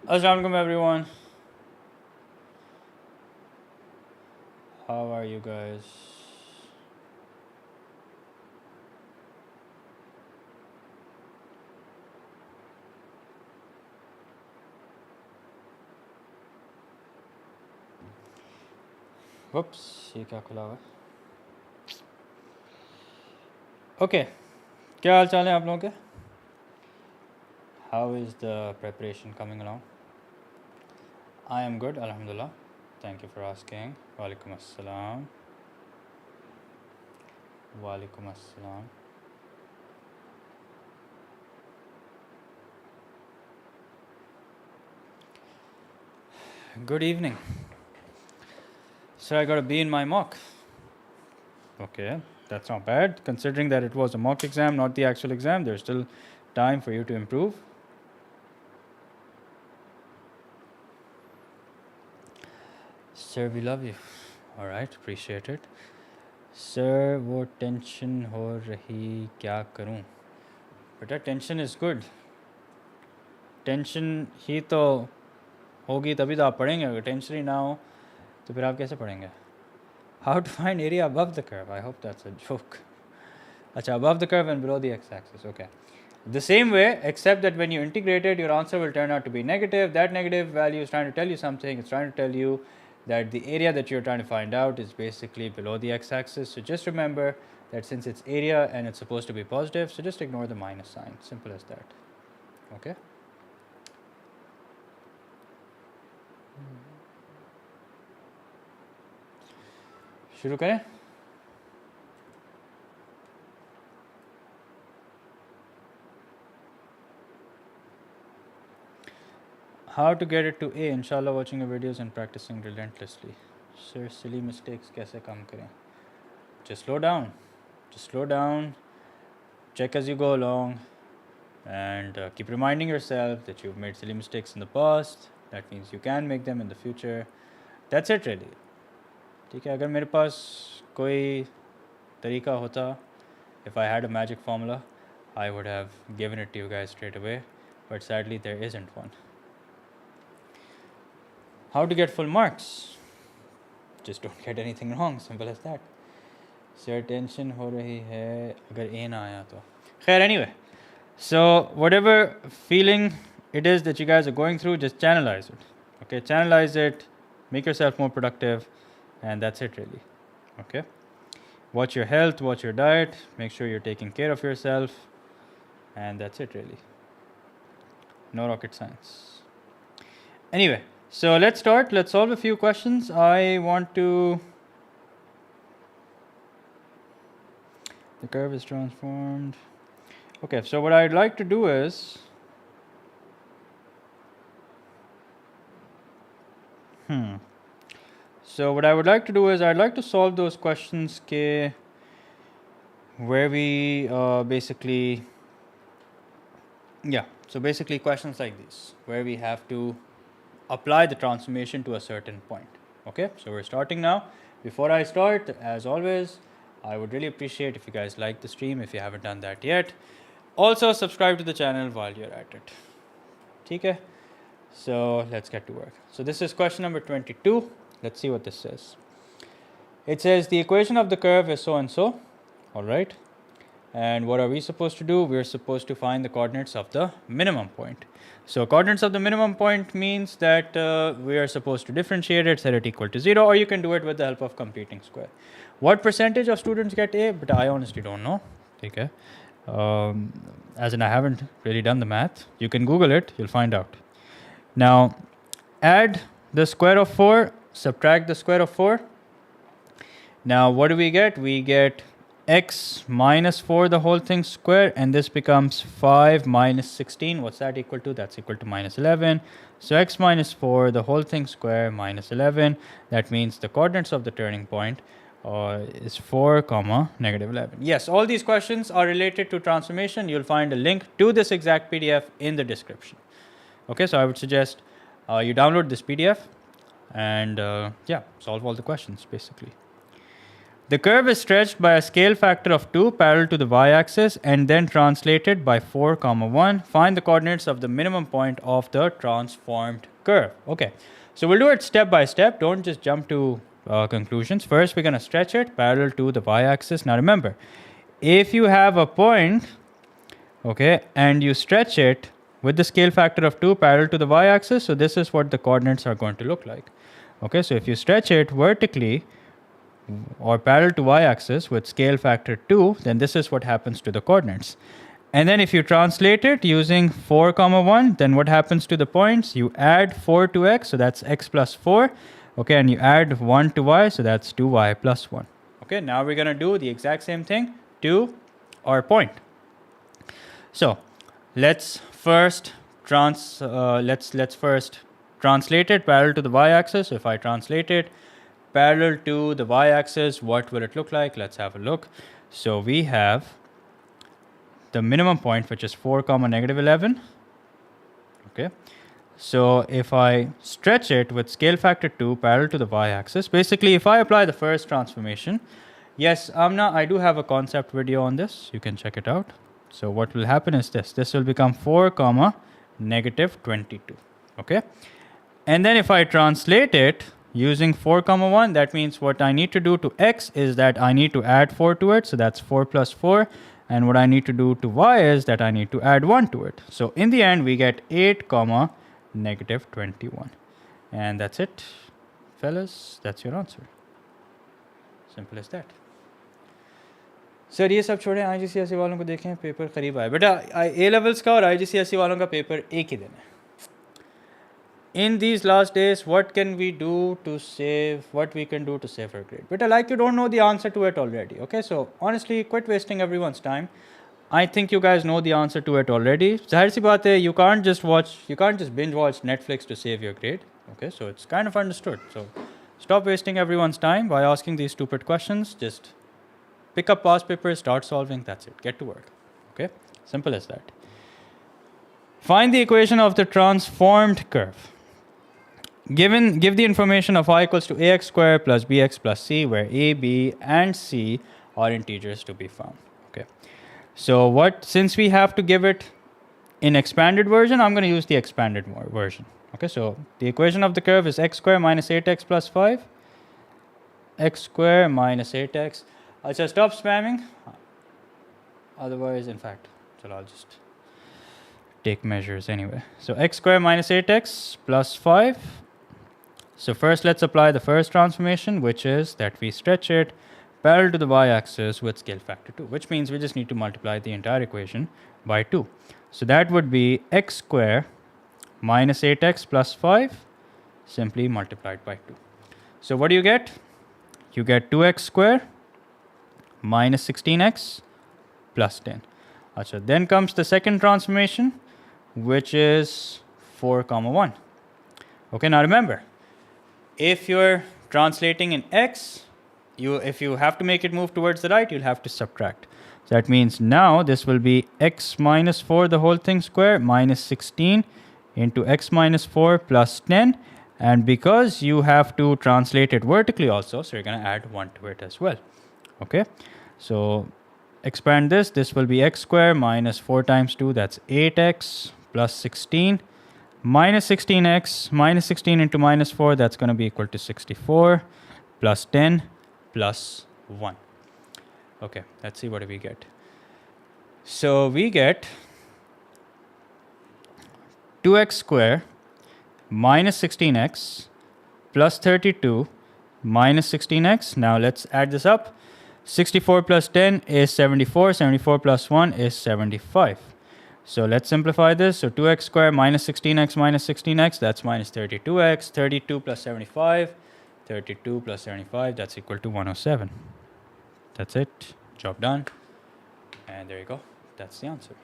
Assalamu alaikum everyone. How are you guys? Whoops, ये क्या खुला हुआ है? Okay, क्या हाल चाल है आप लोगों के? How is the preparation coming along? I am good, alhamdulillah. Thank you for asking. Walaikum assalam. Walaikum assalam. Good evening. So I got a B in my mock. Okay, that's not bad. Considering that it was a mock exam, not the actual exam, there's still time for you to improve. Sir, we love you. All right, appreciate it. Sir, वो tension हो रही क्या करूं? बेटा tension is good. Tension ही तो होगी तभी तो आप पढ़ेंगे. अगर टेंशन ही ना हो तो फिर आप कैसे पढ़ेंगे? How to find area above the curve? I hope that's a joke. अच्छा, above the curve and below the x-axis. Okay. The same way, except that when you integrate it, your answer will turn out to be negative. That negative value is trying to tell you something. It's trying to tell you that the area that you're trying to find out is basically below the x-axis. So just remember that since it's area and it's supposed to be positive, so just ignore the minus sign. Simple as that. Okay. शुरू करें? How to get it to A? Inshallah, watching your videos and practicing relentlessly. Sir, silly mistakes कैसे कम करें? Just slow down. Just slow down. Check as you go along, and keep reminding yourself that you've made silly mistakes in the past. That means you can make them in the future. That's it, really. ठीक है, अगर मेरे पास कोई तरीका होता, if I had a magic formula, I would have given it to you guys straight away. But sadly, there isn't one. How to get full marks? Just don't get anything wrong. Simple as that. Sir, tension हो रही है अगर A ना आया तो. Khair, anyway. So whatever feeling it is that you guys are going through, just channelize it. Okay, channelize it. Make yourself more productive, and that's it really. Okay. Watch your health. Watch your diet. Make sure you're taking care of yourself, and that's it really. No rocket science. Anyway. So let's start. Let's solve a few questions. I want to. The curve is transformed. Okay, so what I'd like to do is. So what I would like to do is I'd like to solve those questions where we basically. Yeah, so basically questions like these where we have to apply the transformation to a certain point. Okay, so we're starting now. Before I start, as always, I would really appreciate if you guys like the stream if you haven't done that yet. Also subscribe to the channel while you're at it. Okay, so let's get to work. So this is question number 22. Let's see what this says. It says the equation of the curve is so and so. All right. And what are we supposed to do? We're supposed to find the coordinates of the minimum point. So coordinates of the minimum point means that we are supposed to differentiate it, set it equal to 0, or you can do it with the help of completing square. What percentage of students get A? But I honestly don't know. Okay. As in I haven't really done the math. You can Google it, you'll find out. Now, add the square of 4, subtract the square of 4. Now, what do we get? We get x minus 4 the whole thing square, and this becomes 5 minus 16. What's that equal to? That's equal to minus 11. So x minus 4 the whole thing square minus 11. That means the coordinates of the turning point is 4 comma negative 11. Yes, all these questions are related to transformation. You'll find a link to this exact PDF in the description. Okay, so I would suggest you download this PDF and yeah, solve all the questions basically. The curve is stretched by a scale factor of 2 parallel to the y-axis and then translated by 4, 1. Find the coordinates of the minimum point of the transformed curve. Okay, so we'll do it step by step. Don't just jump to conclusions. First, we're going to stretch it parallel to the y-axis. Now remember, if you have a point, okay, and you stretch it with the scale factor of 2 parallel to the y-axis, so this is what the coordinates are going to look like. Okay, so if you stretch it vertically or parallel to y-axis with scale factor 2, then this is what happens to the coordinates. And then if you translate it using 4, 1, then what happens to the points? You add 4 to x, so that's x plus 4. Okay, and you add 1 to y, so that's 2y plus 1. Okay, now we're going to do the exact same thing to our point. So let's first first translate it parallel to the y-axis. So if I translate it parallel to the y-axis, what will it look like? Let's have a look. So we have the minimum point, which is 4, negative 11. Okay. So if I stretch it with scale factor 2 parallel to the y-axis, basically if I apply the first transformation, yes, Amna, I do have a concept video on this. You can check it out. So what will happen is this. This will become 4, negative 22. Okay. And then if I translate it using 4, 1, that means what I need to do to x is that I need to add 4 to it. So that's 4 plus 4. And what I need to do to y is that I need to add 1 to it. So in the end, we get 8, negative 21. And that's it, fellas. That's your answer. Simple as that. Sir ये सब छोड़ें IGCSE वालों को देखें paper करीब आए बेटा A levels का और IGCSE वालों का पेपर एक ही दिन है. In these last days, what can we do to save our grade? But like you don't know the answer to it already. Okay, so honestly, quit wasting everyone's time. I think you guys know the answer to it already. Zahir si baat hai, you can't just binge watch Netflix to save your grade. Okay, so it's kind of understood. So stop wasting everyone's time by asking these stupid questions. Just pick up past papers, start solving. That's it. Get to work. Okay, simple as that. Find the equation of the transformed curve. Give the information of y equals to ax squared plus bx plus c, where a, b, and c are integers to be found. Okay. So since we have to give it in expanded version, I'm going to use the expanded version. Okay. So the equation of the curve is x squared minus 8x plus 5. X squared minus 8x. I'll just stop spamming. Otherwise, in fact, I'll just take measures anyway. So x squared minus 8x plus 5. So first let's apply the first transformation, which is that we stretch it parallel to the y-axis with scale factor 2, which means we just need to multiply the entire equation by 2. So that would be x squared minus 8x plus 5 simply multiplied by 2. So what do you get? You get 2x squared minus 16x plus 10. Achha, then comes the second transformation, which is 4, 1. Okay, now remember, if you're translating in x, if you have to make it move towards the right, you'll have to subtract. So that means now this will be x minus 4 the whole thing square minus 16 into x minus 4 plus 10. And because you have to translate it vertically also, so you're going to add 1 to it as well. Okay, so expand this. This will be x squared minus 4 times 2, that's 8x plus 16. Minus 16x, minus 16 into minus 4, that's going to be equal to 64, plus 10, plus 1. Okay, let's see what do we get. So we get 2x squared minus 16x plus 32 minus 16x. Now let's add this up. 64 plus 10 is 74, 74 plus 1 is 75. So let's simplify this. So 2x squared minus 16x, that's minus 32x. 32 plus 75, 32 plus 75, that's equal to 107. That's it. Job done. And there you go. That's the answer.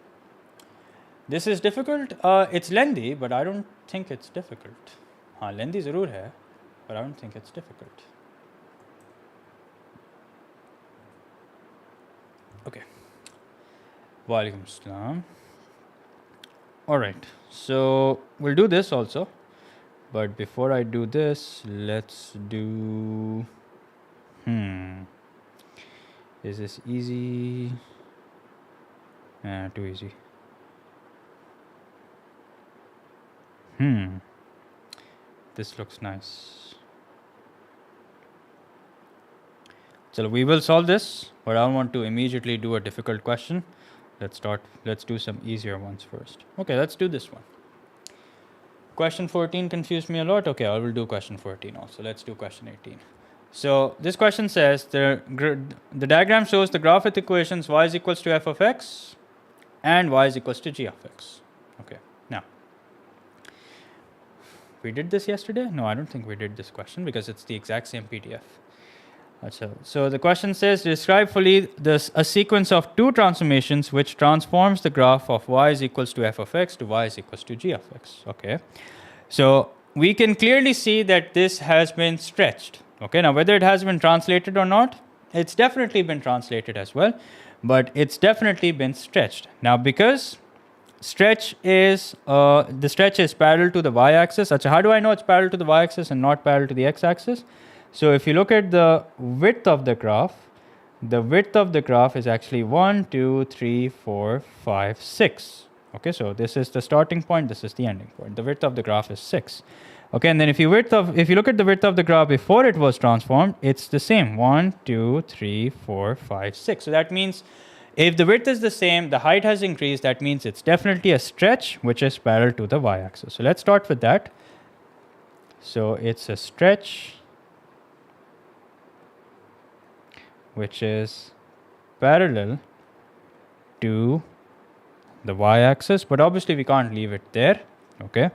This is difficult. It's lengthy, but I don't think it's difficult. Lengthy zarur hai, but I don't think it's difficult. Okay. Wa alaikum assalam. Alright, so we'll do this also, but before I do this, let's do Is this easy? Too easy. This looks nice. So we will solve this, but I don't want to immediately do a difficult question. Let's do some easier ones first. Okay, let's do this one. Question 14 confused me a lot. Okay, I will do question 14 also. Let's do question 18. So this question says the diagram shows the graph with equations y is equals to f of x and y is equals to g of x. Okay, now we did this yesterday? No, I don't think we did this question because it's the exact same PDF. So the question says describe fully a sequence of two transformations which transforms the graph of y is equals to f of x to y is equals to g of x. Okay, so we can clearly see that this has been stretched. Okay, now whether it has been translated or not, it's definitely been translated as well, but it's definitely been stretched. Now because the stretch is parallel to the y-axis. How do I know it's parallel to the y-axis and not parallel to the x-axis? So if you look at the width of the graph is actually 1, 2, 3, 4, 5, 6. Okay, so this is the starting point, this is the ending point. The width of the graph is 6. Okay, and then if you look at the width of the graph before it was transformed, it's the same, 1, 2, 3, 4, 5, 6. So that means if the width is the same, the height has increased, that means it's definitely a stretch which is parallel to the y-axis. So let's start with that. So it's a stretch which is parallel to the y-axis, but obviously we can't leave it there. Okay,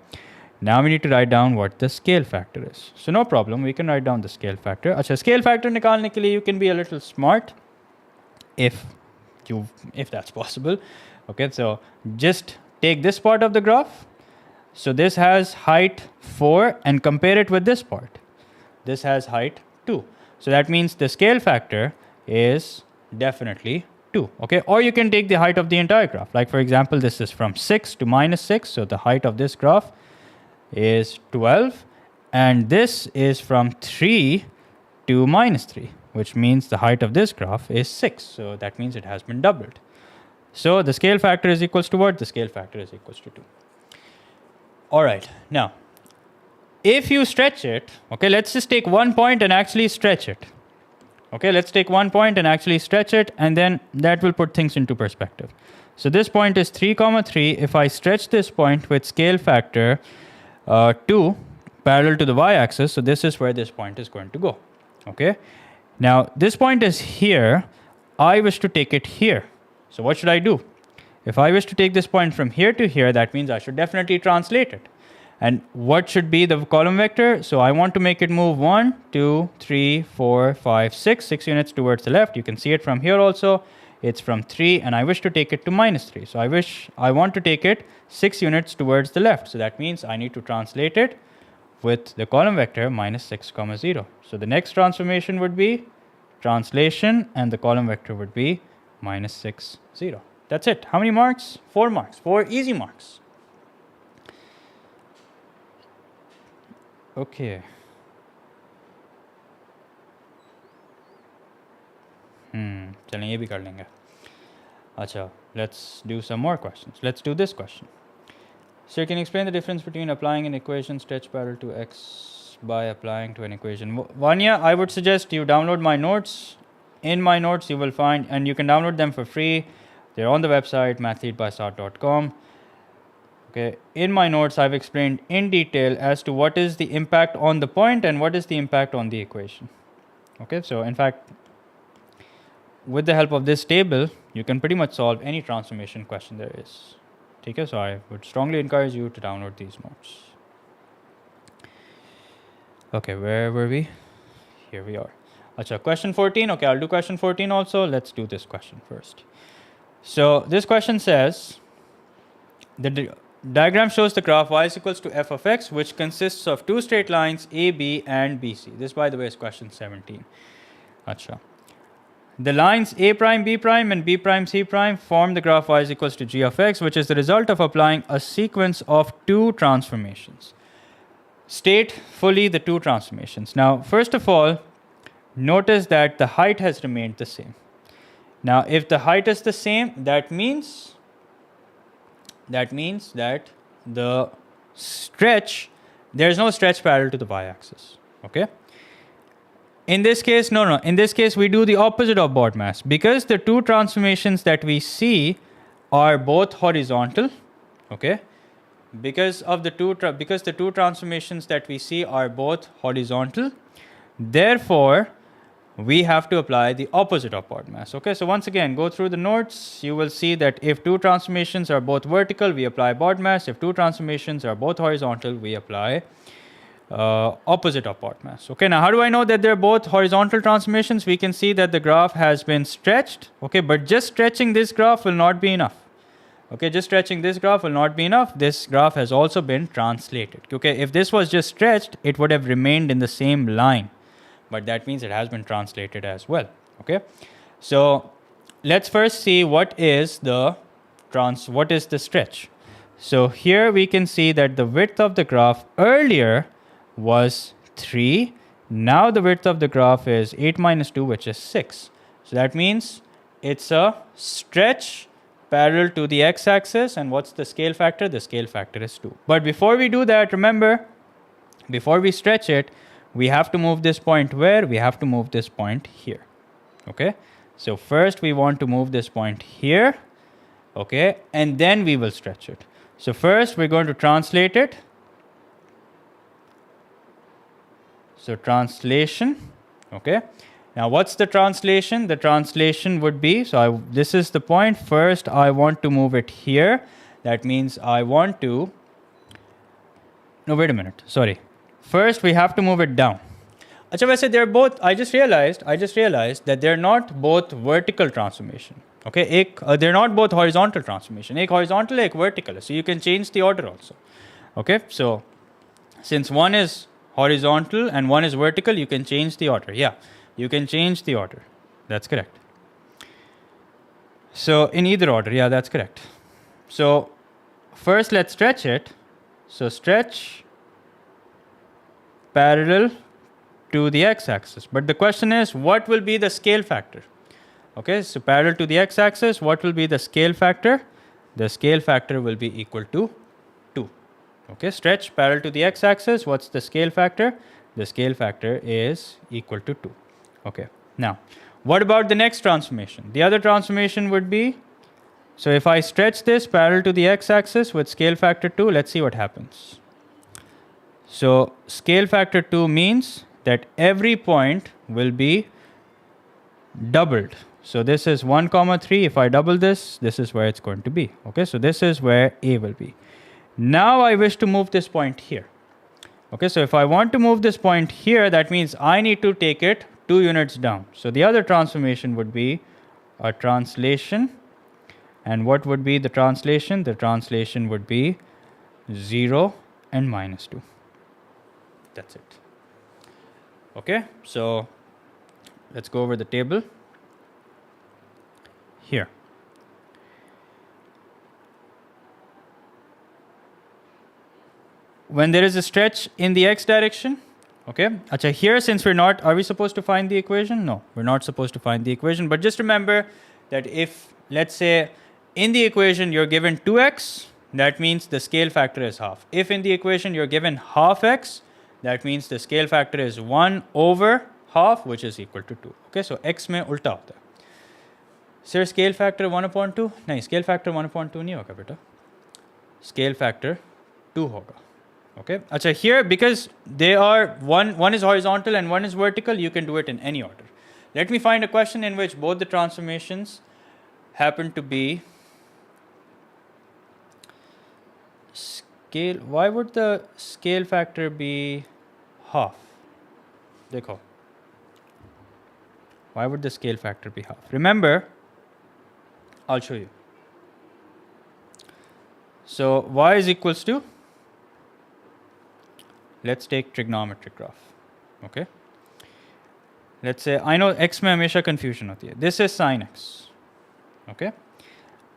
now we need to write down what the scale factor is. So no problem, we can write down the scale factor. Acha, scale factor nikalne ke liye you can be a little smart if that's possible. Okay, so just take this part of the graph. So this has height 4 and compare it with this part. This has height 2. So that means the scale factor is definitely 2. Okay, or you can take the height of the entire graph. Like for example, this is from 6 to minus 6. So the height of this graph is 12. And this is from 3 to minus 3, which means the height of this graph is 6. So that means it has been doubled. So the scale factor is equals to what? The scale factor is equals to 2. All right, now if you stretch it, okay, let's just take one point and actually stretch it. Okay, let's take one point and actually stretch it, and then that will put things into perspective. So this point is 3, 3. If I stretch this point with scale factor 2 parallel to the y-axis, so this is where this point is going to go. Okay, now this point is here. I wish to take it here. So what should I do? If I wish to take this point from here to here, that means I should definitely translate it. And what should be the column vector? So I want to make it move 1, 2, 3, 4, 5, 6 units towards the left. You can see it from here also. It's from 3, and I wish to take it to minus 3. So I want to take it 6 units towards the left. So that means I need to translate it with the column vector minus 6, 0. So the next transformation would be translation, and the column vector would be minus 6, 0. That's it. How many marks? 4 marks. 4 easy marks. Okay. चलें ये भी कर लेंगे. अच्छा, let's do some more questions. Let's do this question. So you can explain the difference between applying an equation stretch parallel to x by applying to an equation. Vanya, I would suggest you download my notes. In my notes you will find, and you can download them for free. They're on the website mathletebysart.com. Okay. In my notes, I've explained in detail as to what is the impact on the point and what is the impact on the equation. Okay, so in fact, with the help of this table, you can pretty much solve any transformation question there is. Okay, so I would strongly encourage you to download these notes. Okay, where were we? Here we are. Achha, question 14. Okay, I'll do question 14 also. Let's do this question first. So this question says, the diagram shows the graph y is equals to f of x, which consists of two straight lines AB and BC. This, by the way, is question 17. Achha. The lines A prime, B prime and B prime, C prime form the graph y is equals to g of x, which is the result of applying a sequence of two transformations. State fully the two transformations. Now, first of all, notice that the height has remained the same. Now if the height is the same, that means that the stretch, there is no stretch parallel to the y-axis. Okay. In this case, no. In this case, we do the opposite of BODMAS, because the two transformations that we see are both horizontal. Okay. Because the two transformations that we see are both horizontal, therefore we have to apply the opposite of BODMAS. Okay, so once again, go through the notes. You will see that if two transformations are both vertical, we apply BODMAS. If two transformations are both horizontal, we apply opposite of BODMAS. Okay, now how do I know that they're both horizontal transformations? We can see that the graph has been stretched. Okay, but just stretching this graph will not be enough. Okay, just stretching this graph will not be enough. This graph has also been translated. Okay, if this was just stretched, it would have remained in the same line, but that means it has been translated as well. Okay, so let's first see what is the stretch. So here we can see that the width of the graph earlier was 3. Now the width of the graph is 8 minus 2, which is 6. So that means it's a stretch parallel to the x-axis. And what's the scale factor? The scale factor is 2. But before we do that, remember, before we stretch it, we have to move this point where? We have to move this point here. Okay, so first we want to move this point here. Okay, and then we will stretch it. So first we're going to translate it. So translation. Okay, now what's the translation? The translation would be, so this is the point. First I want to move it here. That means I want to, no, wait a minute, sorry. First we have to move it down. Acha, वैसे they're both, I just realized that they're not both vertical transformation. Okay, they're not both horizontal transformation. एक horizontal, एक vertical. So you can change the order also. Okay, so since one is horizontal and one is vertical, you can change the order. Yeah, you can change the order. That's correct. So in either order, yeah, that's correct. So first let's stretch it. So stretch parallel to the x-axis. But the question is, what will be the scale factor? Okay, so parallel to the x-axis, what will be the scale factor? The scale factor will be equal to 2. Okay, stretch parallel to the x-axis, what's the scale factor? The scale factor is equal to 2. Okay, now, what about the next transformation? The other transformation would be, so if I stretch this parallel to the x-axis with scale factor 2, let's see what happens. So scale factor 2 means that every point will be doubled. So this is 1, 3. If I double this, this is where it's going to be. Okay, so this is where A will be. Now I wish to move this point here. Okay, so if I want to move this point here, that means I need to take it 2 units down. So the other transformation would be a translation. And what would be the translation? The translation would be 0 and minus 2. That's it. Okay, so let's go over the table here. When there is a stretch in the x direction, okay, acha, here since we're not, are we supposed to find the equation? No, we're not supposed to find the equation. But just remember that if, let's say, in the equation you're given 2x, that means the scale factor is half. If in the equation you're given half x, that means the scale factor is 1 over half, which is equal to 2. Okay, so x में उल्टा होता है. Sir, scale factor 1/2? नहीं, scale factor 1/2 नहीं होगा बेटा. Scale factor 2 होगा. Okay, अच्छा, here because they are one is horizontal and one is vertical, you can do it in any order. Let me find a question in which both the transformations happen to be scale. Why would the scale factor be half? देखो, why would the scale factor be half? Remember, I'll show you. So y is equals to, let's take trigonometric graph. Okay, let's say, I know x में हमेशा confusion होती है. This is sine x. Okay,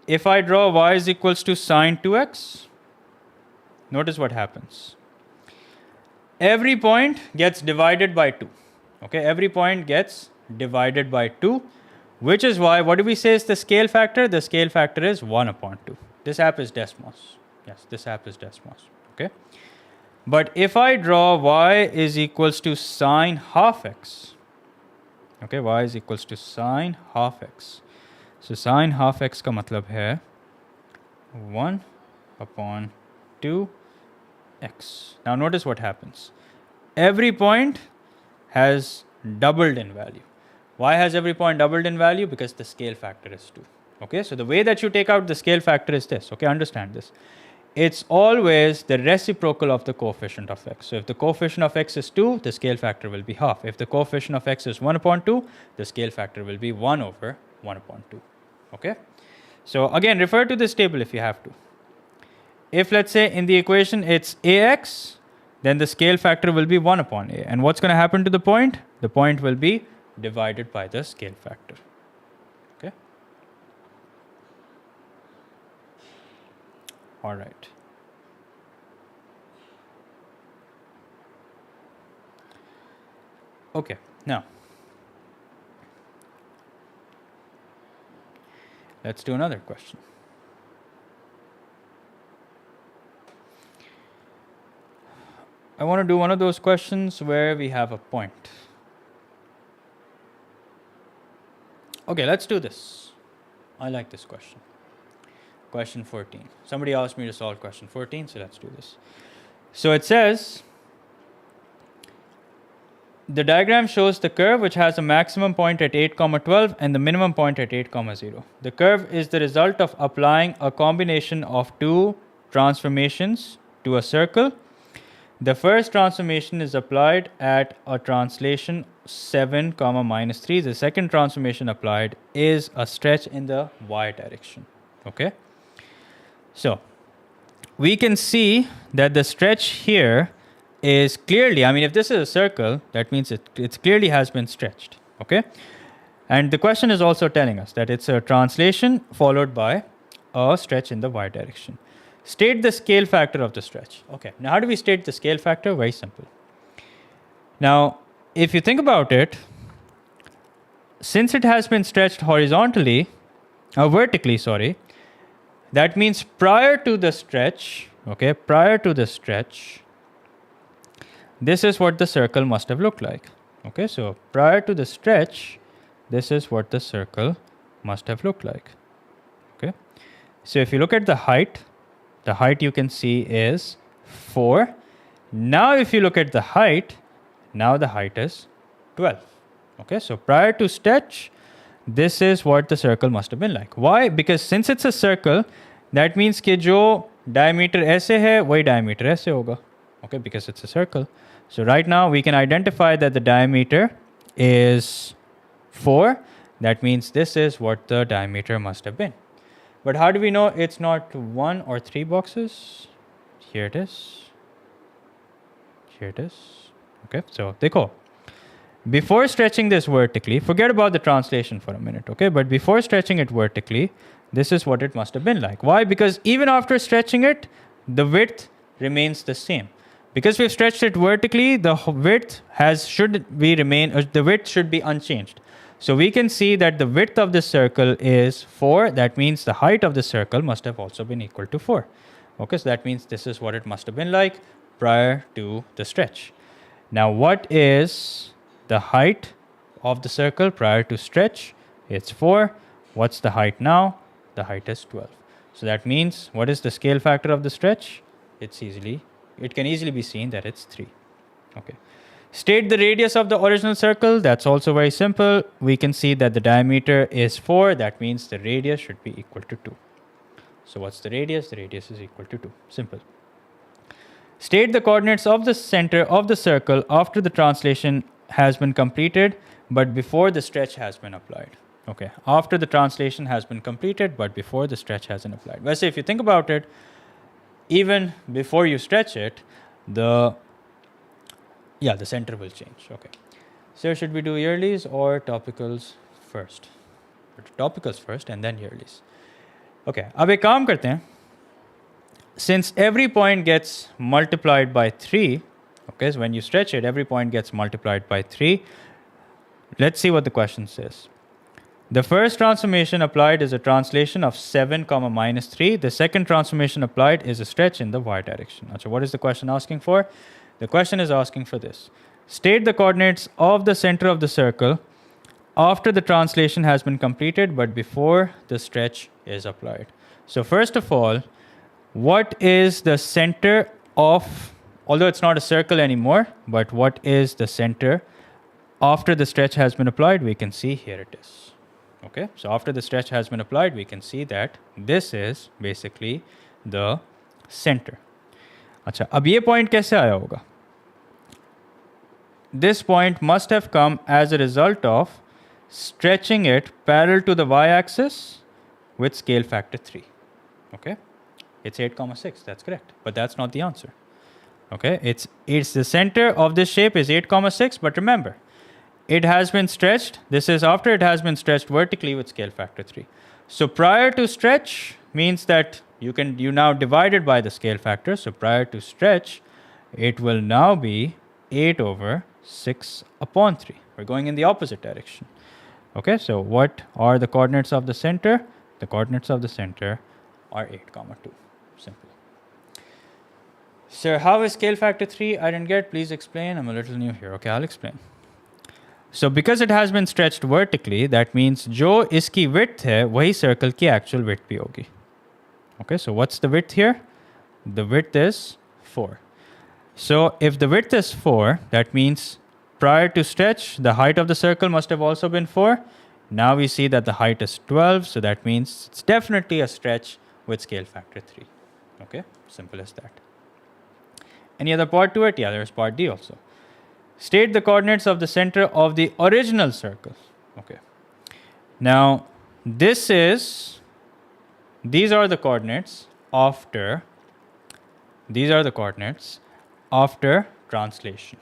if I draw y is equals to sine 2x, notice what happens. Every point gets divided by 2. Okay, every point gets divided by 2. which is why, what do we say is the scale factor? The scale factor is 1 upon 2. This app is Desmos. Yes, this app is Desmos. Okay. But if I draw y is equals to sine half x, okay, y is equals to sine half x. So sine half x का मतलब है 1 upon 2x. Now notice what happens. Every point has doubled in value. Why has every point doubled in value? Because the scale factor is 2. Okay, so the way that you take out the scale factor is this. Okay, understand this. It's always the reciprocal of the coefficient of x. So if the coefficient of x is 2, the scale factor will be half. If the coefficient of x is 1 upon 2, the scale factor will be 1 over 1 upon 2. Okay, so again, refer to this table if you have to. If let's say in the equation it's ax, then the scale factor will be 1 upon a. And what's going to happen to the point? The point will be divided by the scale factor. Okay. All right. Okay. Now, let's do another question. I want to do one of those questions where we have a point. Okay, let's do this. I like this question. Question 14. Somebody asked me to solve question 14, so let's do this. So it says, the diagram shows the curve which has a maximum point at 8, 12 and the minimum point at 8, 0. The curve is the result of applying a combination of two transformations to a circle. The first transformation is applied at a translation 7, minus 3. The second transformation applied is a stretch in the y direction. Okay. So we can see that the stretch here is clearly, I mean, if this is a circle, that means it clearly has been stretched. Okay. And the question is also telling us that it's a translation followed by a stretch in the y direction. State the scale factor of the stretch. Okay, now how do we state the scale factor? Very simple. Now, if you think about it, since it has been stretched vertically, that means prior to the stretch, this is what the circle must have looked like. Okay, so prior to the stretch, this is what the circle must have looked like. Okay, so if you look at the height you can see is 4. Now if you look at the height, now the height is 12. Okay, so prior to stretch, this is what the circle must have been like. Why? Because since it's a circle, that means कि जो diameter ऐसे है, वही diameter ऐसे होगा. Okay, because it's a circle. So right now we can identify that the diameter is 4. That means this is what the diameter must have been. But how do we know it's not 1 or 3 boxes? Here it is. Okay, so dekho. Before stretching this vertically, forget about the translation for a minute, okay? But before stretching it vertically, this is what it must have been like. Why? Because even after stretching it, the width remains the same. Because we've stretched it vertically, the width should be unchanged. So we can see that the width of the circle is 4. That means the height of the circle must have also been equal to 4. Okay, so that means this is what it must have been like prior to the stretch. Now, what is the height of the circle prior to stretch? It's 4. What's the height now? The height is 12. So that means, what is the scale factor of the stretch? It can easily be seen that it's 3. Okay. State the radius of the original circle. That's also very simple. We can see that the diameter is 4. That means the radius should be equal to 2. So what's the radius? The radius is equal to 2. Simple. State the coordinates of the center of the circle after the translation has been completed, but before the stretch has been applied. Okay. After the translation has been completed, but before the stretch has been applied. Well, say if you think about it, even before you stretch it, the center will change. Okay. So should we do yearlies or topicals first? Topicals first and then yearlies. Okay. अब एक काम करते हैं. Since every point gets multiplied by 3, okay, so when you stretch it, every point gets multiplied by 3. Let's see what the question says. The first transformation applied is a translation of 7 comma minus 3. The second transformation applied is a stretch in the y direction. So what is the question asking for? The question is asking for this. State the coordinates of the center of the circle after the translation has been completed but before the stretch is applied. So first of all, what is the center of, although it's not a circle anymore, but what is the center after the stretch has been applied? We can see here it is. Okay, so after the stretch has been applied, we can see that this is basically the center. अच्छा, अब ये point कैसे आया होगा? This point must have come as a result of stretching it parallel to the y-axis with scale factor 3. Okay, it's 8 comma 6. That's correct, but that's not the answer. Okay, it's the center of this shape is 8 comma 6, but remember, it has been stretched. This is after it has been stretched vertically with scale factor 3. So prior to stretch means that you now divide it by the scale factor. So prior to stretch, it will now be 8 over 6 upon 3. We're going in the opposite direction. Okay, so what are the coordinates of the center? The coordinates of the center are 8 comma 2. Simple. Sir, how is scale factor 3? I didn't get. Please explain. I'm a little new here. Okay, I'll explain. So because it has been stretched vertically, that means जो इसकी width है वही circle की actual width भी होगी. Okay, so what's the width here? The width is 4. So if the width is 4, that means prior to stretch, the height of the circle must have also been 4. Now we see that the height is 12, so that means it's definitely a stretch with scale factor 3. Okay, simple as that. Any other part to it? Yeah, there's part D also. State the coordinates of the center of the original circle. Okay. Now, these are the coordinates after translation.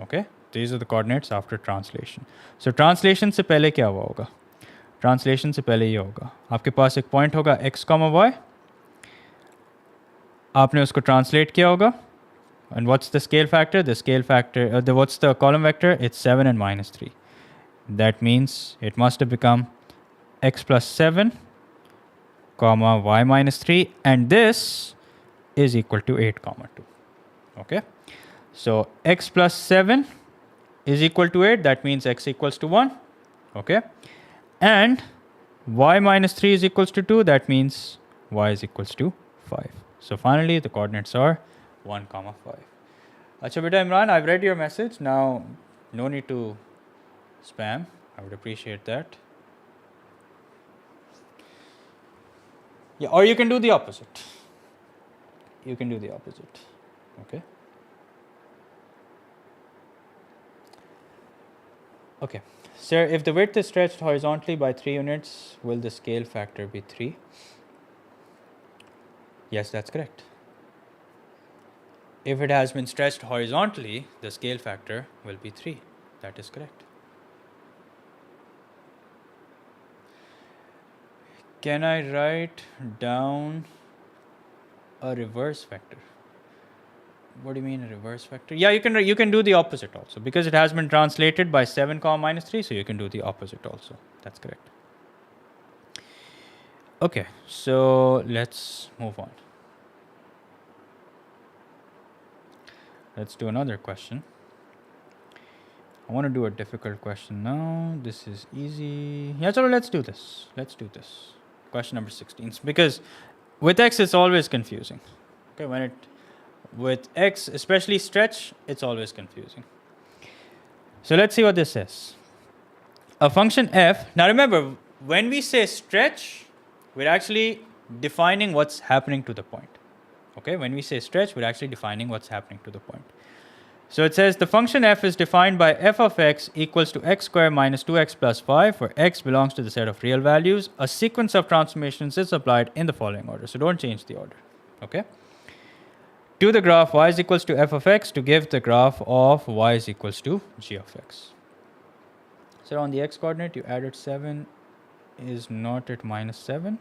Okay. These are the coordinates after translation. So translation से पहले क्या हुआ होगा? Translation से पहले ये होगा. आपके पास एक point होगा x, y. आपने उसको translate किया होगा. And what's the scale factor? The scale factor, what's the column vector? It's 7 and minus 3. That means it must have become x plus 7, comma y minus 3. And this is equal to 8, comma 2. Okay. So x plus 7 is equal to 8. That means x equals to 1. Okay. And y minus 3 is equals to 2. That means y is equals to 5. So finally, the coordinates are 1, comma 5. Acha beta Imran, I've read your message. Now, no need to spam. I would appreciate that. Yeah, or you can do the opposite. You can do the opposite. Okay. Okay. Sir, if the width is stretched horizontally by 3 units, will the scale factor be 3? Yes, that's correct. If it has been stretched horizontally, the scale factor will be 3. That is correct. Can I write down a reverse vector? What do you mean a reverse vector? Yeah, you can do the opposite also, because it has been translated by 7 comma minus 3, so you can do the opposite also. That's correct. Okay, so let's move on. Let's do another question. I want to do a difficult question now. This is easy. Yeah, so let's do this. Let's do this. Question number 16. Because with x, it's always confusing. Okay, with x, especially stretch, it's always confusing. So let's see what this says. A function f. Now remember, when we say stretch, we're actually defining what's happening to the point. Okay, when we say stretch, we're actually defining what's happening to the point. So it says the function f is defined by f of x equals to x squared minus 2x plus 5 where x belongs to the set of real values. A sequence of transformations is applied in the following order. So don't change the order. Okay. To the graph y is equals to f of x to give the graph of y is equals to g of x. So on the x coordinate, you added 7 is not at minus 7.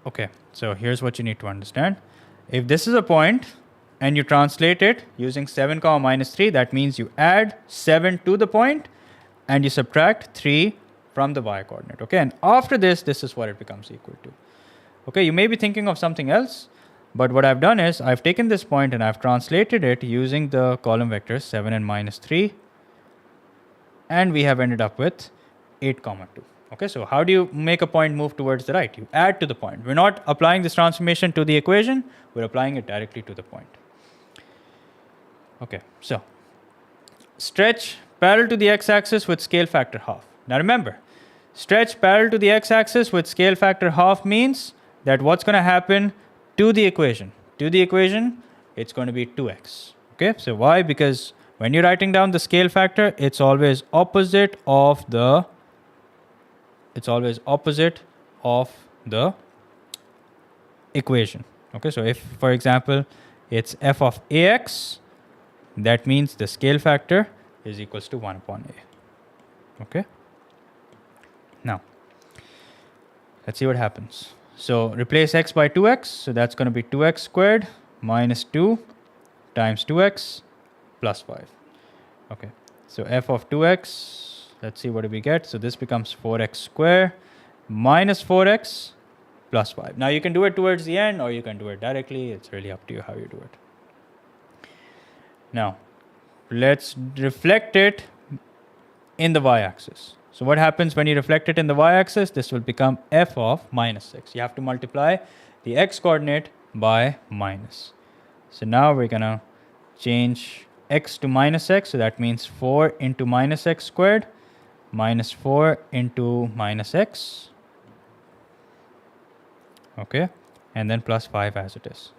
Okay, so here's what you need to understand. If this is a point, and you translate it using 7 comma minus 3, that means you add 7 to the point and you subtract 3 from the y coordinate. Okay, and after this is what it becomes equal to. Okay, you may be thinking of something else, but what I've done is I've taken this point and I've translated it using the column vectors 7 and minus 3, and we have ended up with 8 comma 2. Okay, so how do you make a point move towards the right? You add to the point. We're not applying this transformation to the equation, we're applying it directly to the point. Okay, so stretch parallel to the x-axis with scale factor half. Now remember, stretch parallel to the x-axis with scale factor half means that what's going to happen to the equation? To the equation, it's going to be 2x. Okay, so why? Because when you're writing down the scale factor, it's always opposite of the equation. Okay, so if, for example, it's f of ax, that means the scale factor is equals to 1 upon a. Okay. Now, let's see what happens. So replace x by 2x. So that's going to be 2x squared minus 2 times 2x plus 5. Okay. So f of 2x, let's see what do we get. So this becomes 4x squared minus 4x plus 5. Now you can do it towards the end or you can do it directly. It's really up to you how you do it. Now, let's reflect it in the y-axis. So what happens when you reflect it in the y-axis? This will become f of minus 6. You have to multiply the x coordinate by minus. So now we're going to change x to minus x. So that means 4 into minus x squared minus 4 into minus x. Okay. And then plus 5 as it is.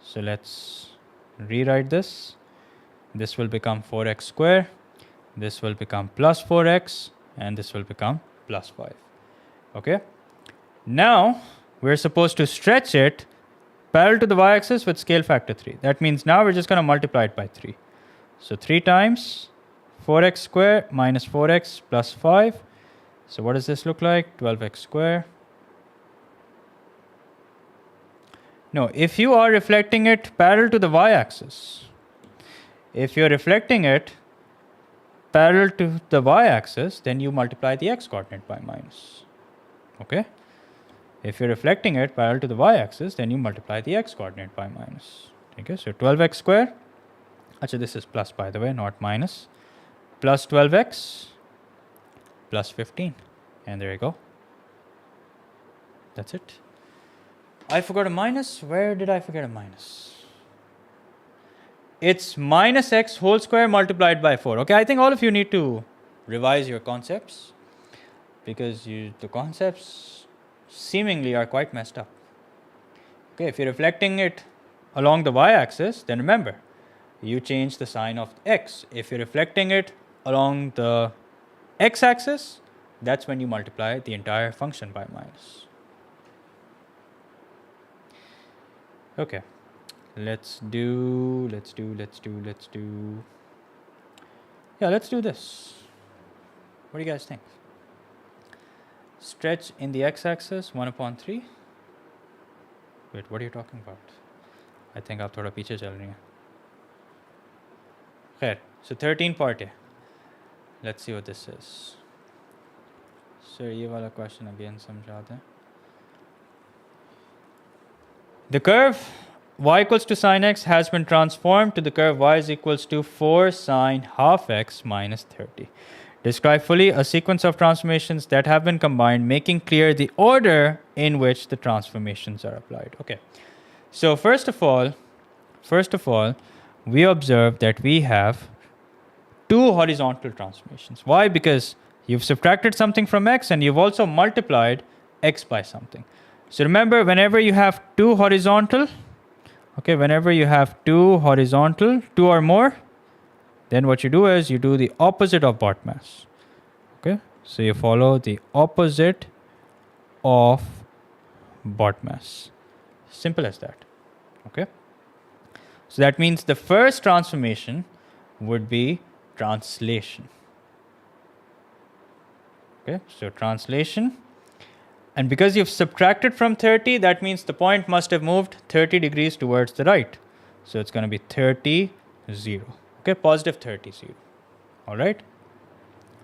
So let's rewrite this. This will become 4x squared. This will become plus 4x. And this will become plus 5. Okay. Now, we're supposed to stretch it parallel to the y-axis with scale factor 3. That means now we're just going to multiply it by 3. So 3 times 4x squared minus 4x plus 5. So what does this look like? 12x squared. No, if you are reflecting it parallel to the y-axis, if you're reflecting it parallel to the y-axis, then you multiply the x coordinate by minus. Okay? If you're reflecting it parallel to the y-axis, then you multiply the x coordinate by minus. Okay, so 12x squared. Actually, this is plus, by the way, not minus. Plus 12x plus 15. And there you go. That's it. I forgot a minus. Where did I forget a minus? It's minus x whole square multiplied by 4. Okay, I think all of you need to revise your concepts because the concepts seemingly are quite messed up. Okay, if you're reflecting it along the y-axis, then remember, you change the sign of x. If you're reflecting it along the x-axis, that's when you multiply the entire function by minus. Okay. Let's do this. What do you guys think? Stretch in the x-axis 1 upon 3. Wait, what are you talking about? I think आप थोड़ा पीछे चल रही हैं. खैर, so 13 part A. Let's see what this is. So ये वाला question again समझाते हैं. The curve y equals to sine x has been transformed to the curve y is equals to 4 sine half x minus 30. Describe fully a sequence of transformations that have been combined, making clear the order in which the transformations are applied. Okay. So first of all, we observe that we have two horizontal transformations. Why? Because you've subtracted something from x and you've also multiplied x by something. So remember, whenever you have two horizontal, two or more, then what you do is you do the opposite of BODMAS. Okay, so you follow the opposite of BODMAS. Simple as that. Okay, so that means the first transformation would be translation. Okay, so translation. And because you've subtracted from 30, that means the point must have moved 30 degrees towards the right. So it's going to be 30, 0. Okay, positive 30, 0. All right.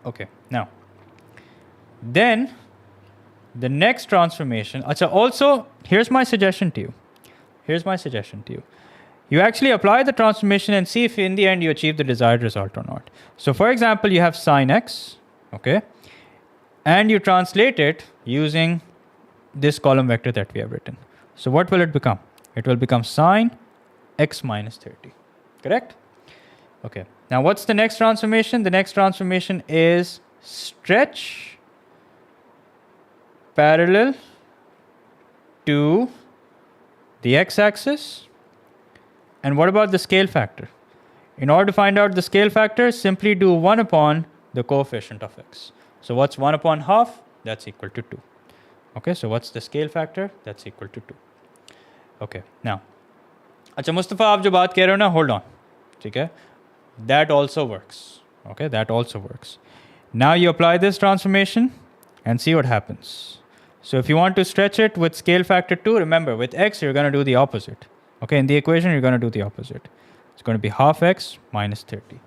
Okay, now, then the next transformation, also, here's my suggestion to you. You actually apply the transformation and see if in the end you achieve the desired result or not. So for example, you have sine x, okay, and you translate it using this column vector that we have written. So what will it become? It will become sine x minus 30, correct? Okay, now what's the next transformation? The next transformation is stretch parallel to the x-axis. And what about the scale factor? In order to find out the scale factor, simply do 1 upon the coefficient of x. So what's 1 upon half? That's equal to 2. Okay, so what's the scale factor? That's equal to 2. Okay, now, अच्छा मुस्तफ़ा आप जो बात कह रहे हो ना, hold on, ठीक है? That also works. Okay, that also works. Now you apply this transformation and see what happens. So if you want to stretch it with scale factor 2, remember with x you're going to do the opposite. Okay, in the equation you're going to do the opposite. It's going to be half x minus 30.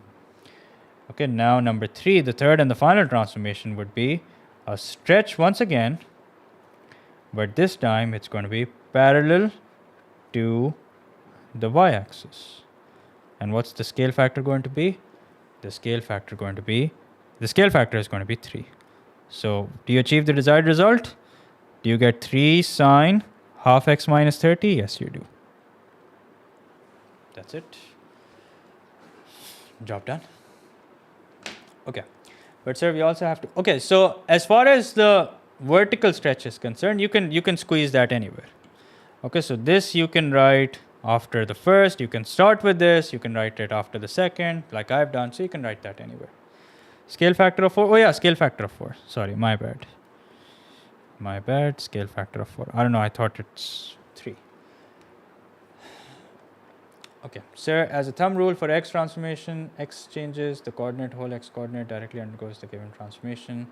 Okay, now number 3, the third and the final transformation would be a stretch once again, but this time it's going to be parallel to the y-axis. And what's the scale factor going to be? The scale factor is going to be 3. So do you achieve the desired result? Do you get 3 sine half x minus 30? Yes, you do. That's it. Job done. Okay. But sir, we also have to... Okay, so as far as the vertical stretch is concerned, you can squeeze that anywhere. Okay, so this you can write after the first, you can start with this, you can write it after the second, like I've done, so you can write that anywhere. Scale factor of 4, oh yeah, scale factor of 4, sorry, my bad, scale factor of 4, I don't know, I thought it's 3. Okay, sir, as a thumb rule for x transformation, x changes the coordinate, whole x coordinate directly undergoes the given transformation.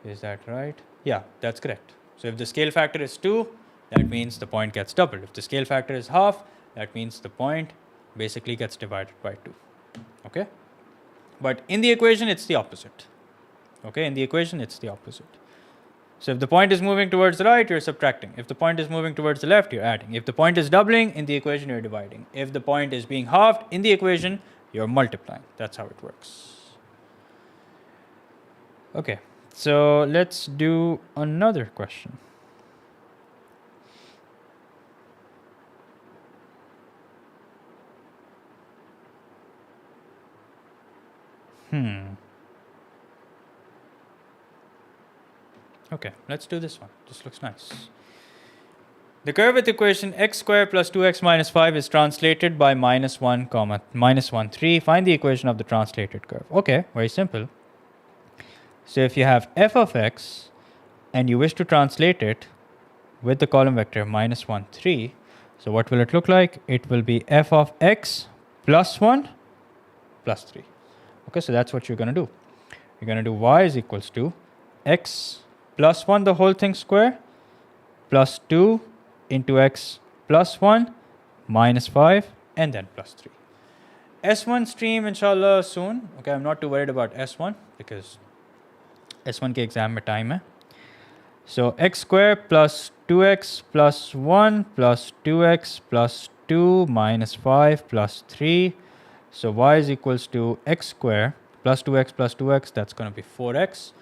Is that right? Yeah, that's correct. So if the scale factor is 2, that means the point gets doubled. If the scale factor is half, that means the point basically gets divided by 2. Okay? But in the equation, it's the opposite. Okay? In the equation, it's the opposite. So if the point is moving towards the right, you're subtracting. If the point is moving towards the left, you're adding. If the point is doubling, in the equation, you're dividing. If the point is being halved, in the equation, you're multiplying. That's how it works. Okay. So let's do another question. Okay, let's do this one. This looks nice. The curve with equation x squared plus 2x minus 5 is translated by minus 1, minus 1, 3. Find the equation of the translated curve. Okay, very simple. So if you have f of x and you wish to translate it with the column vector minus 1, 3, so what will it look like? It will be f of x plus 1 plus 3. Okay, so that's what you're going to do. You're going to do y is equals to x plus 1 the whole thing square plus 2 into x plus 1 minus 5 and then plus 3. S1 stream inshallah soon. Okay, I'm not too worried about S1 because S1 ke exam mein time hai. So x square plus 2x plus 1 plus 2x plus 2 minus 5 plus 3. So y is equals to x square plus 2x, that's going to be 4x.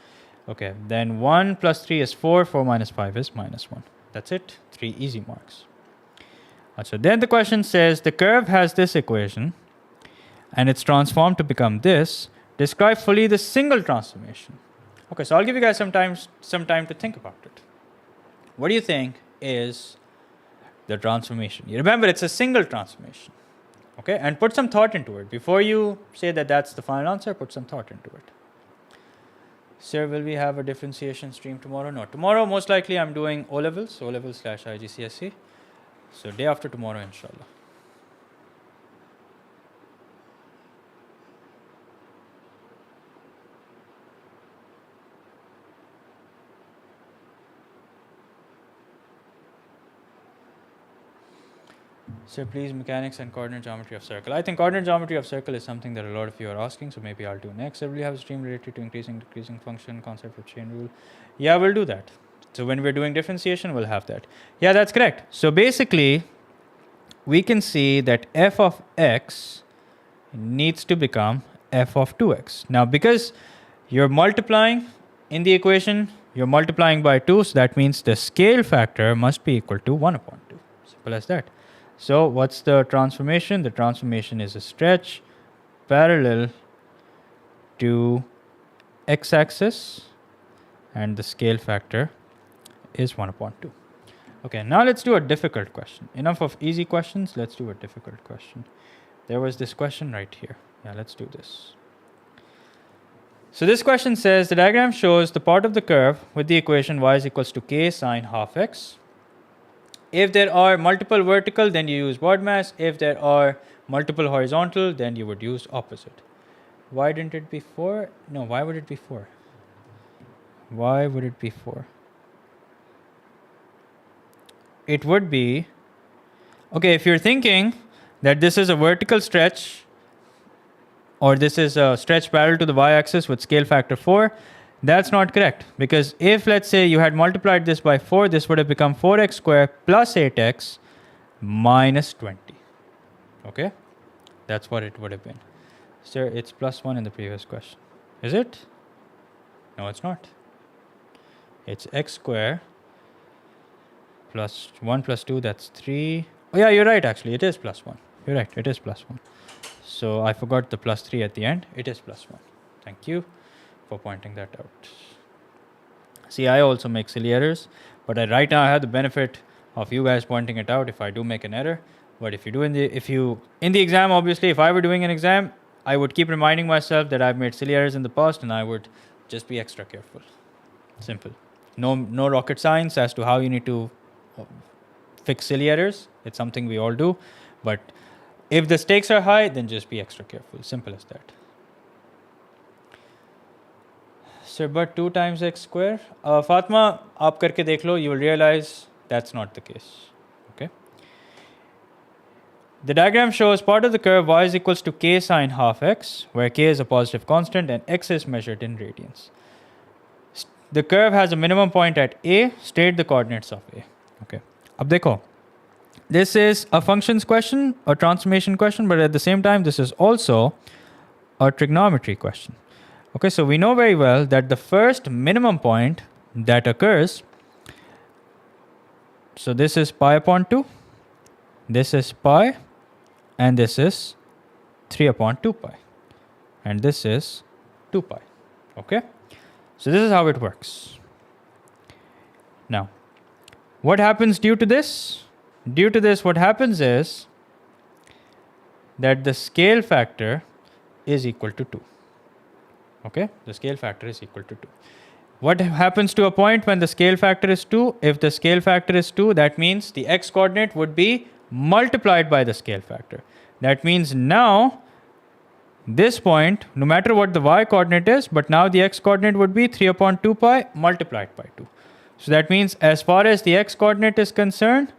Okay, then 1 plus 3 is 4, 4 minus 5 is minus 1. That's it, 3 easy marks. So then the question says the curve has this equation and it's transformed to become this. Describe fully the single transformation. Okay, so I'll give you guys some time to think about it. What do you think is the transformation? You remember, it's a single transformation. Okay, and put some thought into it. Before you say that that's the final answer, put some thought into it. Sir, will we have a differentiation stream tomorrow? No, tomorrow most likely I'm doing O-levels / IGCSE. So day after tomorrow, inshallah. So please, mechanics and coordinate geometry of circle. I think coordinate geometry of circle is something that a lot of you are asking, so maybe I'll do next. I really have a stream related to increasing, decreasing function, concept of chain rule. Yeah, we'll do that. So when we're doing differentiation, we'll have that. Yeah, that's correct. So basically, we can see that f of x needs to become f of 2x. Now, because you're multiplying in the equation, you're multiplying by 2, so that means the scale factor must be equal to 1 upon 2. Simple as that. So what's the transformation? The transformation is a stretch parallel to x-axis, and the scale factor is 1 upon 2. Okay, now let's do a difficult question. Enough of easy questions, let's do a difficult question. There was this question right here. Yeah, let's do this. So this question says the diagram shows the part of the curve with the equation y is equals to k sine half x. If there are multiple vertical, then you use BODMAS. If there are multiple horizontal, then you would use opposite. Why didn't it be 4? No, why would it be 4? Why would it be 4? It would be, okay, if you're thinking that this is a vertical stretch, or this is a stretch parallel to the y-axis with scale factor 4, that's not correct. Because if, let's say, you had multiplied this by 4, this would have become 4x squared plus 8x minus 20. Okay? That's what it would have been. Sir, it's plus 1 in the previous question. Is it? No, it's not. It's x squared plus 1 plus 2, that's 3. Oh, yeah, you're right, actually. It is plus 1. You're right, it is plus 1. So I forgot the plus 3 at the end. It is plus 1. Thank you for pointing that out. See, I also make silly errors, but right now I have the benefit of you guys pointing it out if I do make an error. But if you do in the exam, obviously, if I were doing an exam, I would keep reminding myself that I've made silly errors in the past, and I would just be extra careful. Simple. No rocket science as to how you need to fix silly errors. It's something we all do, but if the stakes are high, then just be extra careful. Simple as that. Sir, but 2 times x square? Fatma, aap karke dekh lo, you will realize that's not the case. Okay. The diagram shows part of the curve y is equals to k sine half x, where k is a positive constant and x is measured in radians. The curve has a minimum point at A. State the coordinates of A. Okay. Ab dekho. This is a functions question, a transformation question, but at the same time, this is also a trigonometry question. Okay, so we know very well that the first minimum point that occurs, so this is pi upon 2, this is pi, and this is 3 upon 2 pi, and this is 2 pi. Okay, so this is how it works. Now, what happens due to this? Due to this, what happens is that the scale factor is equal to 2. Okay, the scale factor is equal to 2. What happens to a point when the scale factor is 2? If the scale factor is 2, that means the x coordinate would be multiplied by the scale factor. That means now this point, no matter what the y coordinate is, but now the x coordinate would be 3 upon 2 pi multiplied by 2. So that means as far as the x coordinate is concerned,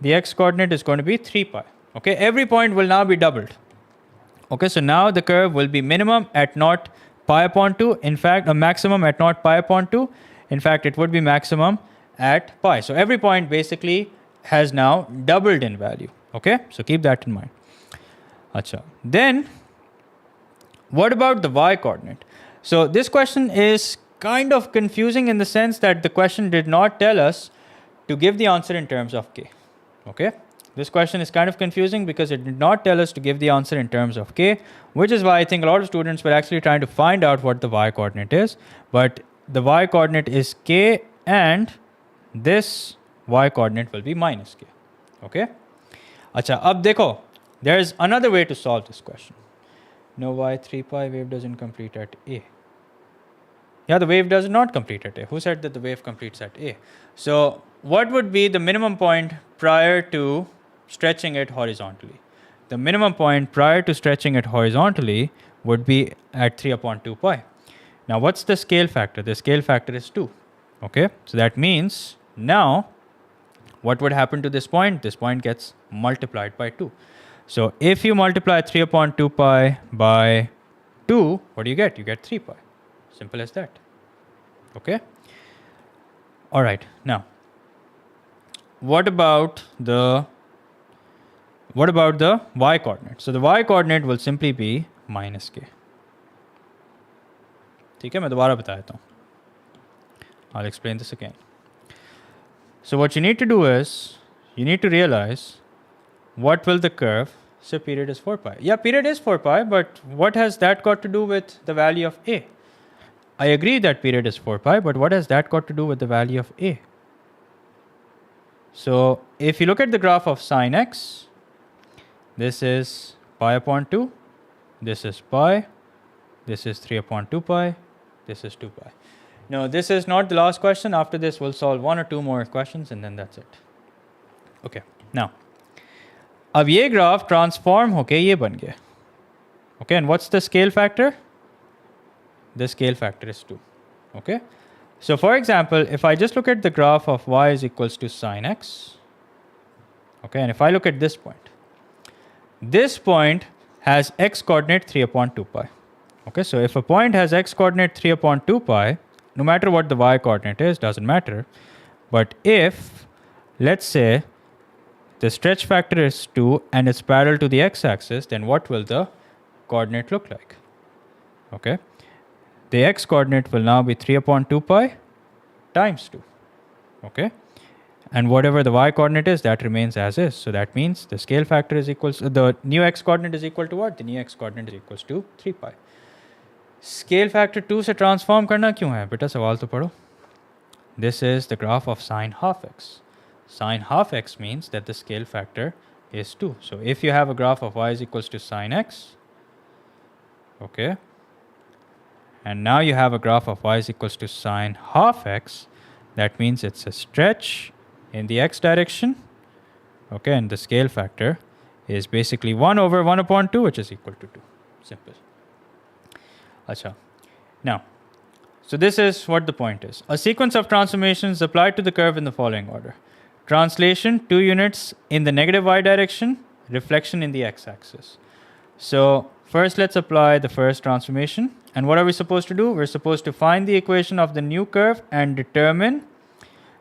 the x coordinate is going to be 3 pi. Okay, every point will now be doubled. Okay, so now the curve will be minimum at not pi upon 2. In fact, a maximum at not pi upon 2. In fact, it would be maximum at pi. So every point basically has now doubled in value. Okay, so keep that in mind. Acha. Then, what about the y coordinate? So this question is kind of confusing in the sense that the question did not tell us to give the answer in terms of k. Okay, this question is kind of confusing because it did not tell us to give the answer in terms of k, which is why I think a lot of students were actually trying to find out what the y coordinate is. But the y coordinate is k, and this y coordinate will be minus k. Okay, acha, ab dekho, there is another way to solve this question. No, y 3 pi wave doesn't complete at a. Yeah, the wave does not complete at a. Who said that the wave completes at a? So what would be the minimum point prior to stretching it horizontally? The minimum point prior to stretching it horizontally would be at 3 upon 2 pi. Now, what's the scale factor? The scale factor is 2. Okay, so that means now what would happen to this point? This point gets multiplied by 2. So if you multiply 3 upon 2 pi by 2, what do you get? You get 3 pi. Simple as that. Okay? All right. Now, what about the y coordinate? So the y coordinate will simply be minus k. ठीक है, मैं दोबारा बता देता हूँ. I'll explain this again. So what you need to do is, you need to realize what will the curve, so period is 4 pi. Yeah, period is 4 pi, but what has that got to do with the value of a? I agree that period is 4 pi, but what has that got to do with the value of a? So if you look at the graph of sine x, this is pi upon 2, this is pi, this is 3 upon 2 pi, this is 2 pi. No, this is not the last question. After this, we'll solve 1 or 2 more questions and then that's it. Okay, now, अब ये graph transform होके ये बन गया. Okay, and what's the scale factor? The scale factor is 2. Okay, so for example, if I just look at the graph of y is equals to sine x, okay, and if I look at this point has x coordinate 3 upon 2 pi. Okay, so if a point has x coordinate 3 upon 2 pi, no matter what the y coordinate is, doesn't matter. But if, let's say, the stretch factor is 2 and it's parallel to the x-axis, then what will the coordinate look like? Okay, the x coordinate will now be 3 upon 2 pi times 2. Okay, and whatever the y coordinate is, that remains as is. So that means the scale factor is equals, the new x coordinate is equal to what? The new x coordinate is equals to 3 pi. Scale factor 2 से transform करना क्यों है? बेटा सवाल तो पढ़ो. This is the graph of sine half x. Sine half x means that the scale factor is 2. So if you have a graph of y is equals to sine x, okay, and now you have a graph of y is equals to sine half x, that means it's a stretch in the x direction, okay, and the scale factor is basically 1 over 1 upon 2, which is equal to 2. Simple. Achha. Now, so this is what the point is. A sequence of transformations applied to the curve in the following order. Translation, 2 units in the negative y direction, reflection in the x-axis. So first let's apply the first transformation. And what are we supposed to do? We're supposed to find the equation of the new curve and determine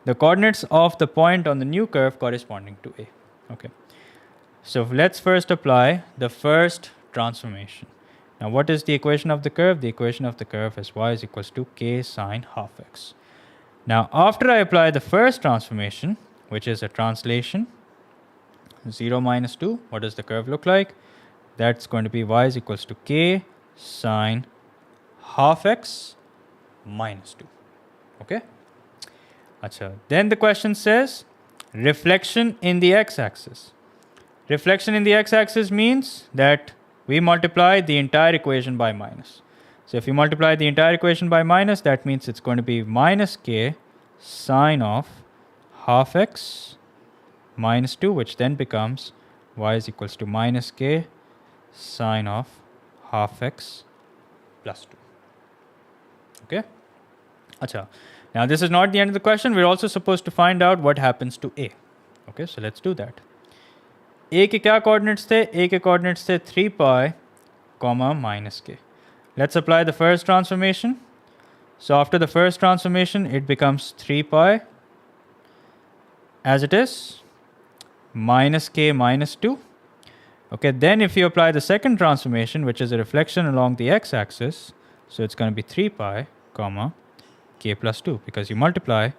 the coordinates of the point on the new curve corresponding to A. Okay. So let's first apply the first transformation. Now what is the equation of the curve? The equation of the curve is y is equals to k sine half x. Now after I apply the first transformation, which is a translation, 0 minus 2, what does the curve look like? That's going to be y is equals to k sine half x minus 2. Okay? Achha. Then the question says reflection in the x-axis. Reflection in the x-axis means that we multiply the entire equation by minus. So if you multiply the entire equation by minus, that means it's going to be minus k sine of half x minus 2, which then becomes y is equals to minus k sine of half x plus 2. Okay? Achha. Now this is not the end of the question. We're also supposed to find out what happens to A. Okay, so let's do that. A के क्या coordinates थे? A के coordinates थे 3 pi comma minus k. Let's apply the first transformation. So after the first transformation, it becomes 3 pi as it is, minus k minus 2. Okay, then if you apply the second transformation, which is a reflection along the x-axis, so it's going to be 3 pi comma k plus 2, because you multiply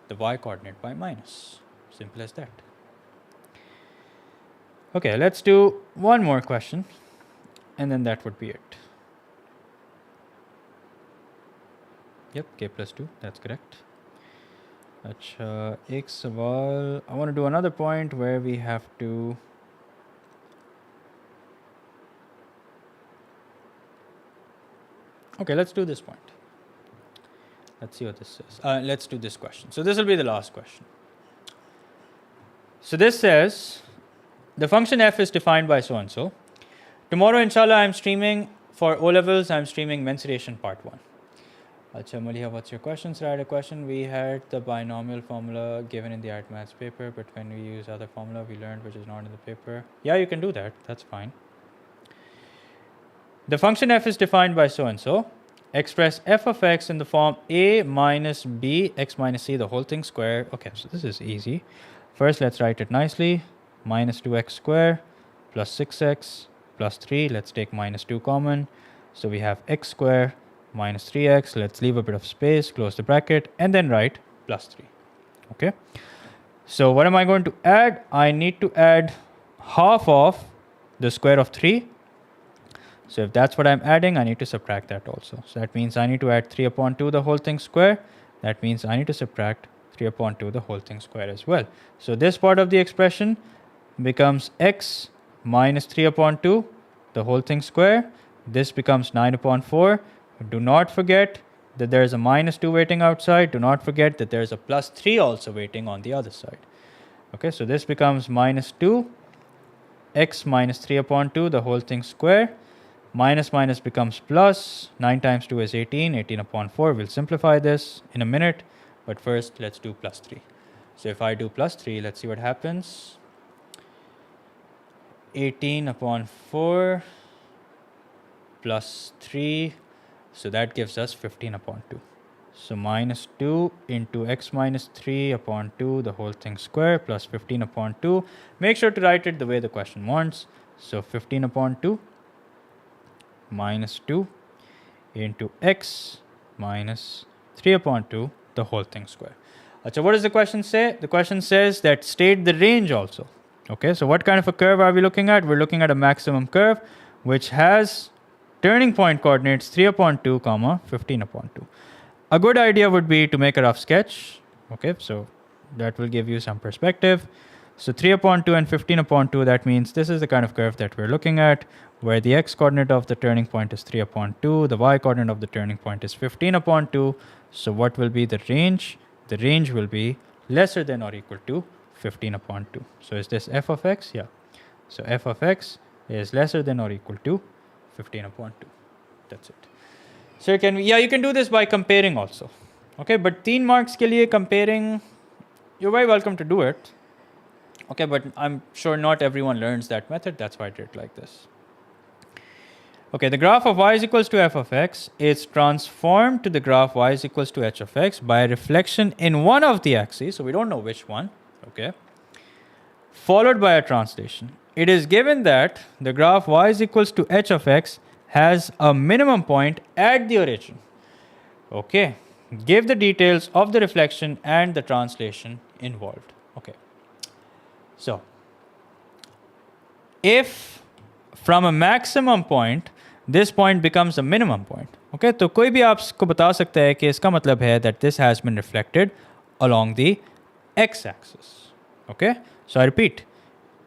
the y coordinate by minus. Simple as that. Okay, let's do one more question and then that would be it. Yep, k plus 2, that's correct. Achha, ek sawal. I want to do another point where we have to okay, let's do this point. Let's see what this says. Let's do this question. So this will be the last question. So this says the function f is defined by so and so. Tomorrow, inshallah, I'm streaming for O levels. I'm streaming mensuration part 1. Acha Maliha, what's your question? So I had a question. We had the binomial formula given in the art maths paper, but when we use other formula, we learned which is not in the paper. Yeah, you can do that. That's fine. The function f is defined by so and so. Express f of x in the form a minus b x minus c, the whole thing square. Okay, so this is easy. First, let's write it nicely. Minus 2x square plus 6x plus 3. Let's take minus 2 common. So we have x square minus 3x. Let's leave a bit of space, close the bracket, and then write plus 3. Okay. So what am I going to add? I need to add half of the square of 3. So if that's what I'm adding, I need to subtract that also. So that means I need to add 3 upon 2 the whole thing square. That means I need to subtract 3 upon 2 the whole thing square as well. So this part of the expression becomes x minus 3 upon 2 the whole thing square. This becomes 9 upon 4. Do not forget that there is a minus 2 waiting outside. Do not forget that there is a plus 3 also waiting on the other side. Okay, so this becomes minus 2 x minus 3 upon 2 the whole thing square. Minus minus becomes plus. 9 times 2 is 18. 18 upon 4. We'll simplify this in a minute. But first, let's do plus 3. So if I do plus 3, let's see what happens. 18 upon 4 plus 3. So that gives us 15 upon 2. So minus 2 into x minus 3 upon 2 the whole thing square plus 15 upon 2. Make sure to write it the way the question wants. So 15 upon 2 minus 2 into x minus 3 upon 2 the whole thing square. So what does the question say? The question says that state the range also. Okay, so what kind of a curve are we looking at? We're looking at a maximum curve which has turning point coordinates 3 upon 2 comma 15 upon 2. A good idea would be to make a rough sketch. Okay, so that will give you some perspective. So 3 upon 2 and 15 upon 2, that means this is the kind of curve that we're looking at, where the x coordinate of the turning point is 3 upon 2, the y coordinate of the turning point is 15 upon 2. So what will be the range? The range will be lesser than or equal to 15 upon 2. So is this f of x? Yeah. So f of x is lesser than or equal to 15 upon 2. That's it. So you can do this by comparing also. Okay, but 3 marks ke liye comparing, you're very welcome to do it. Okay, but I'm sure not everyone learns that method. That's why I did it like this. Okay, the graph of y is equals to f of x is transformed to the graph y is equals to h of x by reflection in one of the axes. So we don't know which one. Okay. Followed by a translation. It is given that the graph y is equals to h of x has a minimum point at the origin. Okay. Give the details of the reflection and the translation involved. Okay. So, if from a maximum point, this point becomes a minimum point, okay, तो कोई भी आपको बता सकता है कि इसका मतलब है that this has been reflected along the x-axis. Okay, so I repeat,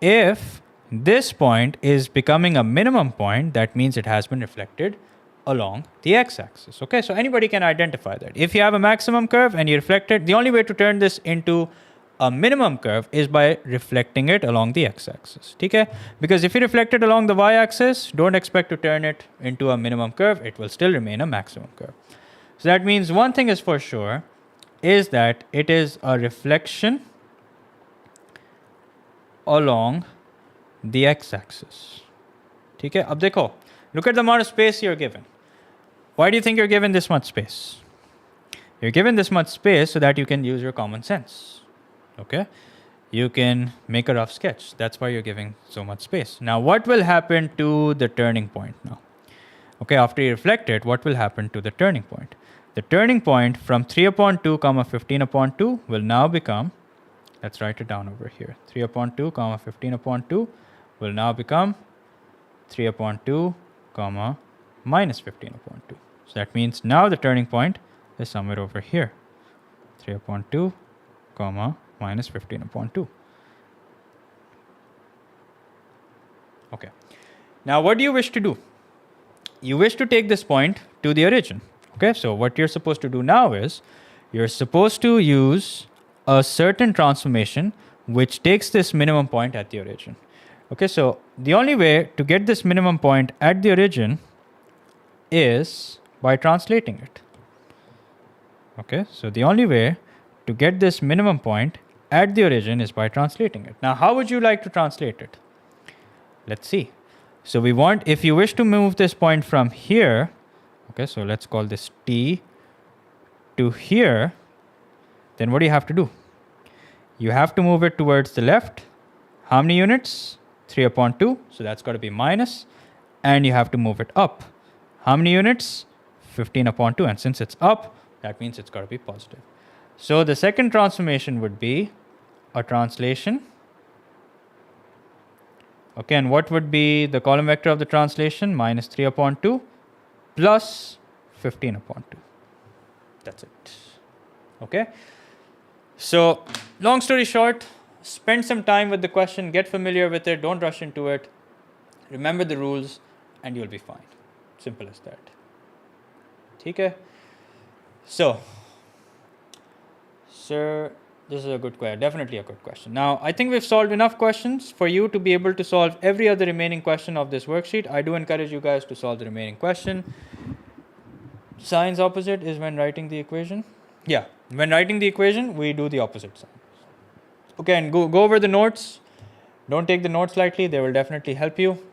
if this point is becoming a minimum point, that means it has been reflected along the x-axis. Okay, so anybody can identify that. If you have a maximum curve and you reflect it, the only way to turn this into a minimum curve is by reflecting it along the x-axis. Okay? Because if you reflect it along the y-axis, don't expect to turn it into a minimum curve. It will still remain a maximum curve. So that means one thing is for sure, is that it is a reflection along the x-axis. Okay? Ab dekho, look at the amount of space you're given. Why do you think you're given this much space? You're given this much space so that you can use your common sense. Okay, you can make a rough sketch. That's why you're giving so much space. Now, what will happen to the turning point now? Okay, after you reflect it, what will happen to the turning point? The turning point from 3 upon 2 comma 15 upon 2 will now become, let's write it down over here. 3 upon 2 comma 15 upon 2 will now become 3 upon 2 comma minus 15 upon 2. So that means now the turning point is somewhere over here. 3 upon 2 comma minus 15 upon 2. Okay. Now, what do you wish to do? You wish to take this point to the origin. Okay, so what you're supposed to do now is, you're supposed to use a certain transformation which takes this minimum point at the origin. Okay, so the only way to get this minimum point at the origin is by translating it. Okay, so the only way to get this minimum point at the origin is by translating it. Now, how would you like to translate it? Let's see. So we want, if you wish to move this point from here, okay, so let's call this T to here, then what do you have to do? You have to move it towards the left. How many units? 3 upon 2, so that's got to be minus. And you have to move it up. How many units? 15 upon 2, and since it's up, that means it's got to be positive. So the second transformation would be a translation. Okay, and what would be the column vector of the translation? Minus 3 upon 2 plus 15 upon 2. That's it. Okay. So, long story short, spend some time with the question, get familiar with it, don't rush into it, remember the rules, and you'll be fine. Simple as that. Okay. So, sir, this is a good question, definitely a good question. Now, I think we've solved enough questions for you to be able to solve every other remaining question of this worksheet. I do encourage you guys to solve the remaining question. Sine's opposite is when writing the equation. Yeah, when writing the equation, we do the opposite sign. Okay, and go over the notes. Don't take the notes lightly. They will definitely help you.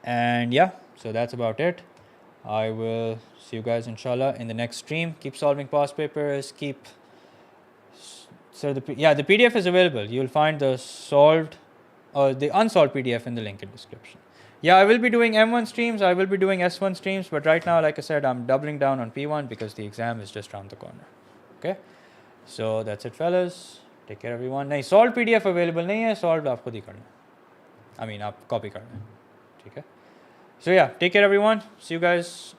And yeah, so that's about it. I will see you guys, inshallah, in the next stream. Keep solving past papers. So the PDF is available. You'll find the solved or the unsolved PDF in the link in description. Yeah, I will be doing M1 streams. I will be doing S1 streams. But right now, like I said, I'm doubling down on P1 because the exam is just around the corner. Okay. So that's it, fellas. Take care, everyone. नहीं solved PDF available नहीं है. Solved आप खुद ही करना. I mean आप copy करना. ठीक है. So yeah, take care, everyone. See you guys